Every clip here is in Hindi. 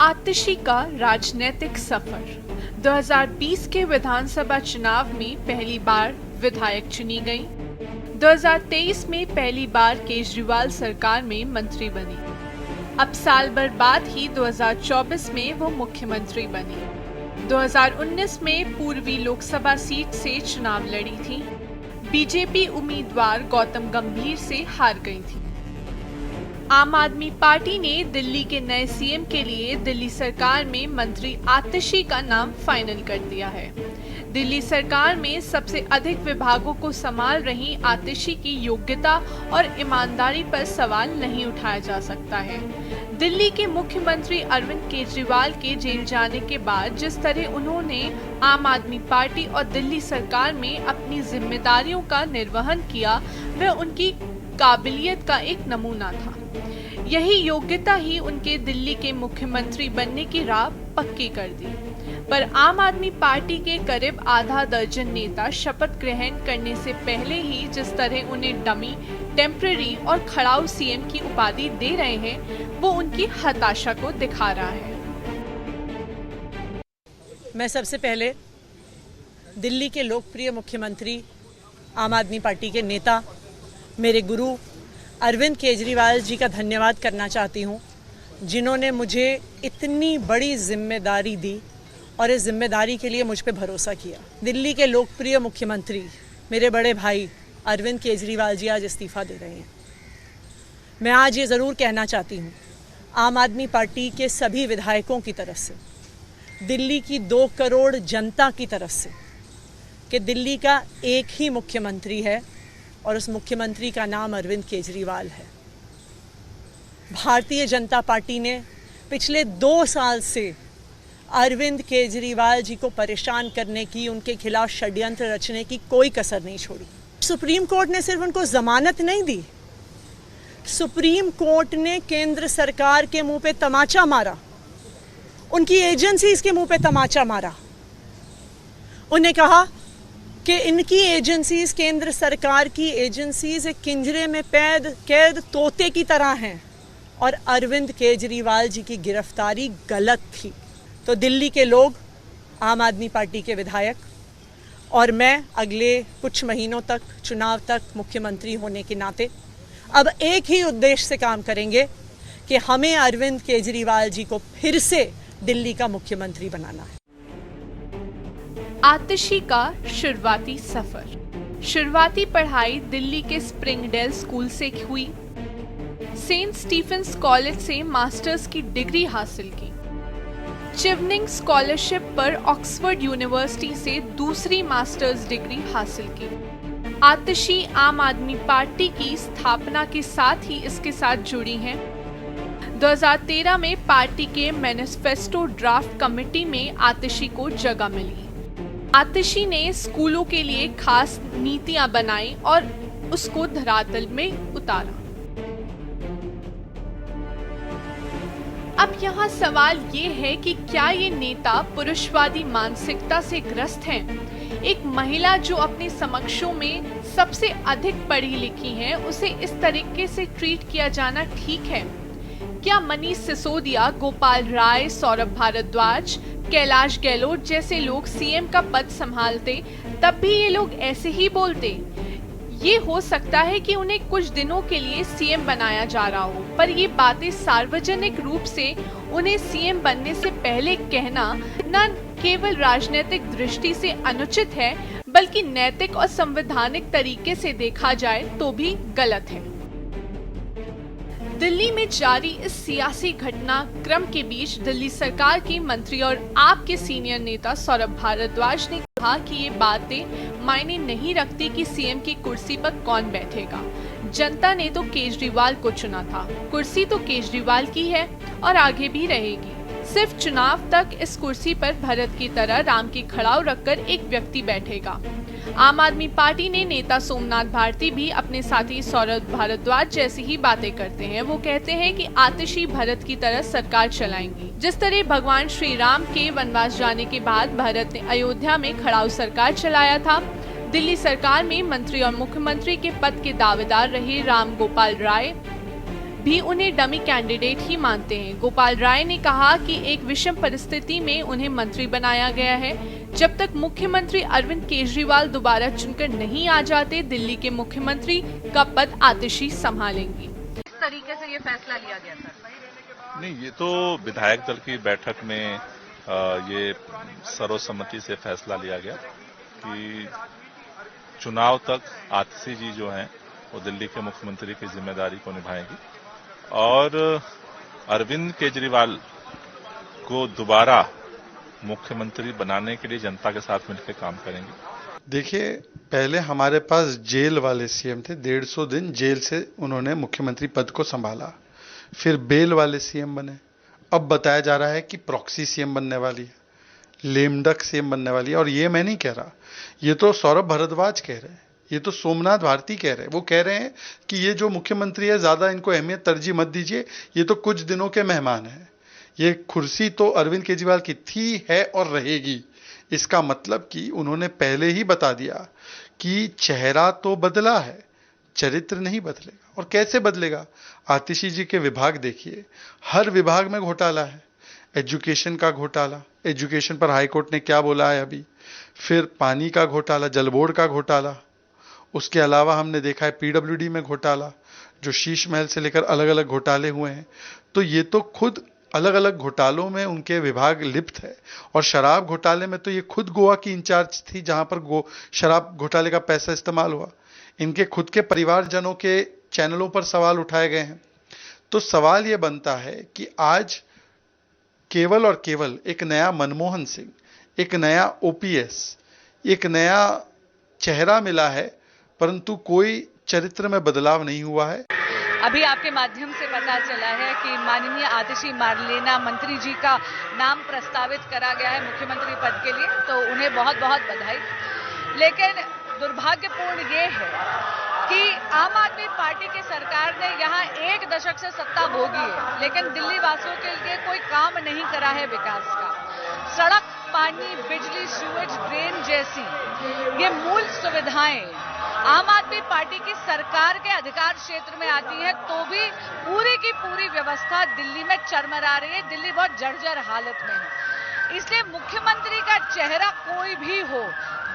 आतिशी का राजनीतिक सफर। 2020 के विधानसभा चुनाव में पहली बार विधायक चुनी गई। 2023 में पहली बार केजरीवाल सरकार में मंत्री बनी। अब साल भर बाद ही 2024 में वो मुख्यमंत्री बनी। 2019 में पूर्वी लोकसभा सीट से चुनाव लड़ी थी। बीजेपी उम्मीदवार गौतम गंभीर से हार गई थी। आम आदमी पार्टी ने दिल्ली के नए सीएम के लिए दिल्ली सरकार में मंत्री आतिशी का नाम फाइनल कर दिया है। दिल्ली सरकार में सबसे अधिक विभागों को संभाल रही आतिशी की योग्यता और ईमानदारी पर सवाल नहीं उठाया जा सकता है। दिल्ली के मुख्यमंत्री अरविंद केजरीवाल के जेल जाने के बाद जिस तरह उन्होंने आम आदमी पार्टी और दिल्ली सरकार में अपनी जिम्मेदारियों का निर्वहन किया, वह उनकी काबिलियत का एक नमूना था। यही योग्यता ही उनके दिल्ली के मुख्यमंत्री बनने की राह पक्की कर दी। पर आम आदमी पार्टी के करीब आधा दर्जन नेता शपथ ग्रहण करने से पहले ही जिस तरह उन्हें डमी, टेम्पररी और खड़ाऊ सीएम की उपाधि दे रहे हैं, वो उनकी हताशा को दिखा रहा है। मैं सबसे पहले दिल्ली के लोकप्रिय मुख्यमंत्री, आम आदमी पार्टी के नेता, मेरे गुरु अरविंद केजरीवाल जी का धन्यवाद करना चाहती हूँ, जिन्होंने मुझे इतनी बड़ी जिम्मेदारी दी और इस जिम्मेदारी के लिए मुझ पे भरोसा किया। दिल्ली के लोकप्रिय मुख्यमंत्री मेरे बड़े भाई अरविंद केजरीवाल जी आज इस्तीफा दे रहे हैं। मैं आज ये ज़रूर कहना चाहती हूँ आम आदमी पार्टी के सभी विधायकों की तरफ से, दिल्ली की 2 करोड़ जनता की तरफ से, कि दिल्ली का एक ही मुख्यमंत्री है और उस मुख्यमंत्री का नाम अरविंद केजरीवाल है। भारतीय जनता पार्टी ने पिछले 2 साल से अरविंद केजरीवाल जी को परेशान करने की, उनके खिलाफ षड्यंत्र रचने की कोई कसर नहीं छोड़ी। सुप्रीम कोर्ट ने सिर्फ उनको जमानत नहीं दी, सुप्रीम कोर्ट ने केंद्र सरकार के मुंह पे तमाचा मारा, उनकी एजेंसीज के मुंह पे तमाचा मारा। उन्हें कहा कि इनकी एजेंसीज, केंद्र सरकार की एजेंसीज एक पिंजरे में कैद तोते की तरह हैं और अरविंद केजरीवाल जी की गिरफ्तारी गलत थी। तो दिल्ली के लोग, आम आदमी पार्टी के विधायक और मैं अगले कुछ महीनों तक, चुनाव तक मुख्यमंत्री होने के नाते अब एक ही उद्देश्य से काम करेंगे कि हमें अरविंद केजरीवाल जी को फिर से दिल्ली का मुख्यमंत्री बनाना है। आतिशी का शुरुआती सफर। शुरुआती पढ़ाई दिल्ली के स्प्रिंगडेल स्कूल से हुई। सेंट स्टीफेंस कॉलेज से मास्टर्स की डिग्री हासिल की। चिवनिंग स्कॉलरशिप पर ऑक्सफोर्ड यूनिवर्सिटी से दूसरी मास्टर्स डिग्री हासिल की। आतिशी आम आदमी पार्टी की स्थापना के साथ ही इसके साथ जुड़ी हैं। 2013 में पार्टी के मैनिफेस्टो ड्राफ्ट कमेटी में आतिशी को जगह मिली। आतिशी ने स्कूलों के लिए खास नीतियां बनाई और उसको धरातल में उतारा। अब यहाँ सवाल ये है कि क्या ये नेता पुरुषवादी मानसिकता से ग्रस्त हैं? एक महिला जो अपने समकक्षों में सबसे अधिक पढ़ी लिखी है, उसे इस तरीके से ट्रीट किया जाना ठीक है? क्या मनीष सिसोदिया, गोपाल राय, सौरभ भारद्वाज, कैलाश गहलोत जैसे लोग सीएम का पद संभालते तब भी ये लोग ऐसे ही बोलते? ये हो सकता है कि उन्हें कुछ दिनों के लिए सीएम बनाया जा रहा हो, पर ये बातें सार्वजनिक रूप से उन्हें सीएम बनने से पहले कहना न केवल राजनीतिक दृष्टि से अनुचित है, बल्कि नैतिक और संवैधानिक तरीके से देखा जाए तो भी गलत है। दिल्ली में जारी इस सियासी घटनाक्रम के बीच दिल्ली सरकार की मंत्री और आप के सीनियर नेता सौरभ भारद्वाज ने कहा कि ये बातें मायने नहीं रखती कि सीएम की कुर्सी पर कौन बैठेगा। जनता ने तो केजरीवाल को चुना था, कुर्सी तो केजरीवाल की है और आगे भी रहेगी। सिर्फ चुनाव तक इस कुर्सी पर भरत की तरह राम की खड़ाऊ रखकर एक व्यक्ति बैठेगा। आम आदमी पार्टी ने नेता सोमनाथ भारती भी अपने साथी सौरभ भारद्वाज जैसी ही बातें करते हैं। वो कहते हैं कि आतिशी भरत की तरह सरकार चलाएंगी। जिस तरह भगवान श्री राम के वनवास जाने के बाद भरत ने अयोध्या में खड़ाऊ सरकार चलाया था, दिल्ली सरकार में मंत्री और मुख्यमंत्री के पद के दावेदार रहे राम गोपाल राय भी उन्हें डमी कैंडिडेट ही मानते हैं। गोपाल राय ने कहा कि एक विषम परिस्थिति में उन्हें मंत्री बनाया गया है। जब तक मुख्यमंत्री अरविंद केजरीवाल दोबारा चुनकर नहीं आ जाते, दिल्ली के मुख्यमंत्री का पद आतिशी संभालेंगी। किस तरीके से ये फैसला लिया गया सर? नहीं, ये तो विधायक दल की बैठक में ये सर्वसम्मति से फैसला लिया गया कि चुनाव तक आतिशी जी जो हैं वो दिल्ली के मुख्यमंत्री की जिम्मेदारी को निभाएंगी और अरविंद केजरीवाल को दोबारा मुख्यमंत्री बनाने के लिए जनता के साथ मिलकर काम करेंगे। देखिए, पहले हमारे पास जेल वाले सीएम थे, 150 दिन जेल से उन्होंने मुख्यमंत्री पद को संभाला, फिर बेल वाले सीएम बने। अब बताया जा रहा है कि प्रॉक्सी सीएम बनने वाली है, लेमडक सीएम बनने वाली है। और ये मैं नहीं कह रहा, ये तो सौरभ भारद्वाज कह रहे हैं, ये तो सोमनाथ भारती कह रहे हैं। वो कह रहे हैं कि ये जो मुख्यमंत्री है ज्यादा इनको अहमियत तरजीह मत दीजिए, ये तो कुछ दिनों के मेहमान हैं। ये कुर्सी तो अरविंद केजरीवाल की थी, है और रहेगी। इसका मतलब कि उन्होंने पहले ही बता दिया कि चेहरा तो बदला है, चरित्र नहीं बदलेगा। और कैसे बदलेगा? आतिशी जी के विभाग देखिए, हर विभाग में घोटाला है। एजुकेशन का घोटाला, एजुकेशन पर हाईकोर्ट ने क्या बोला है अभी, फिर पानी का घोटाला, जल बोर्ड का घोटाला, उसके अलावा हमने देखा है पीडब्ल्यूडी में घोटाला, जो शीश महल से लेकर अलग अलग घोटाले हुए हैं। तो ये तो खुद अलग अलग घोटालों में उनके विभाग लिप्त है। और शराब घोटाले में तो ये खुद गोवा की इंचार्ज थी, जहां पर शराब घोटाले का पैसा इस्तेमाल हुआ। इनके खुद के परिवारजनों के चैनलों पर सवाल उठाए गए हैं। तो सवाल ये बनता है कि आज केवल और केवल एक नया मनमोहन सिंह, एक नया ओपीएस, एक नया चेहरा मिला है, परंतु कोई चरित्र में बदलाव नहीं हुआ है। अभी आपके माध्यम से पता चला है कि माननीय आतिशी मार्लेना मंत्री जी का नाम प्रस्तावित करा गया है मुख्यमंत्री पद के लिए, तो उन्हें बहुत बहुत बधाई। लेकिन दुर्भाग्यपूर्ण ये है कि आम आदमी पार्टी की सरकार ने यहाँ 1 दशक से सत्ता भोगी है, लेकिन दिल्ली वासियों के लिए कोई काम नहीं करा है विकास का। सड़क, पानी, बिजली, सीवेज, ड्रेन जैसी ये मूल सुविधाएं आम आदमी पार्टी की सरकार के अधिकार क्षेत्र में आती है, तो भी पूरी की पूरी व्यवस्था दिल्ली में चरमरा रही है। दिल्ली बहुत जर्जर हालत में है। इसलिए मुख्यमंत्री का चेहरा कोई भी हो,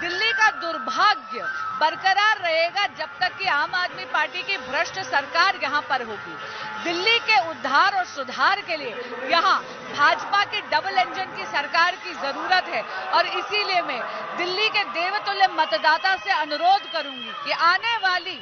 दिल्ली का दुर्भाग्य बरकरार रहेगा जब तक कि आम आदमी पार्टी की भ्रष्ट सरकार यहां पर होगी। दिल्ली के उद्धार और सुधार के लिए यहां भाजपा की डबल इंजन की सरकार की जरूरत है। और इसीलिए मैं दिल्ली के देवतुल्य मतदाता से अनुरोध करूंगी कि आने वाली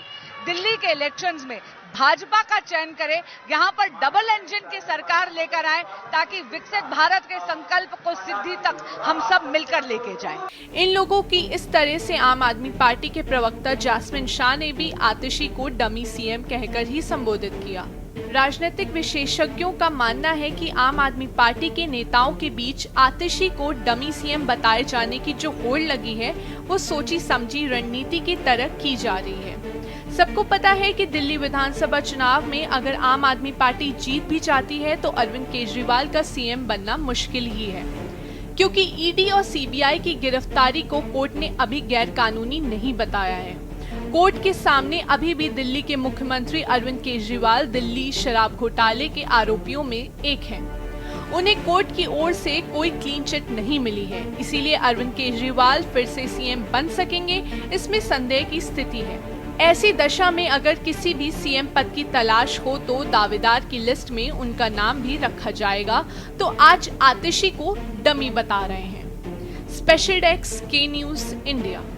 दिल्ली के इलेक्शंस में भाजपा का चयन करें, यहां पर डबल इंजन की सरकार लेकर आए, ताकि विकसित भारत के संकल्प को सिद्धि तक हम सब मिलकर लेके जाएं। इन लोगों की इस तरह से आम आदमी पार्टी के प्रवक्ता जास्मिन शाह ने भी आतिशी को डमी सीएम कहकर ही संबोधित किया। राजनीतिक विशेषज्ञों का मानना है कि आम आदमी पार्टी के नेताओं के बीच आतिशी को डमी सीएम बताए जाने की जो होड़ लगी है, वो सोची समझी रणनीति की तरह की जा रही है। सबको पता है कि दिल्ली विधानसभा चुनाव में अगर आम आदमी पार्टी जीत भी जाती है तो अरविंद केजरीवाल का सीएम बनना मुश्किल ही है, क्योंकि ईडी और सीबीआई की गिरफ्तारी को कोर्ट ने अभी गैर कानूनी नहीं बताया है। कोर्ट के सामने अभी भी दिल्ली के मुख्यमंत्री अरविंद केजरीवाल दिल्ली शराब घोटाले के आरोपियों में एक हैं। उन्हें कोर्ट की ओर से कोई क्लीन चिट नहीं मिली है, इसीलिए अरविंद केजरीवाल फिर से सीएम बन सकेंगे, इसमें संदेह की स्थिति है। ऐसी दशा में अगर किसी भी सीएम पद की तलाश हो तो दावेदार की लिस्ट में उनका नाम भी रखा जाएगा। तो आज आतिशी को डमी बता रहे हैं। स्पेशल डेस्क, के न्यूज़, इंडिया।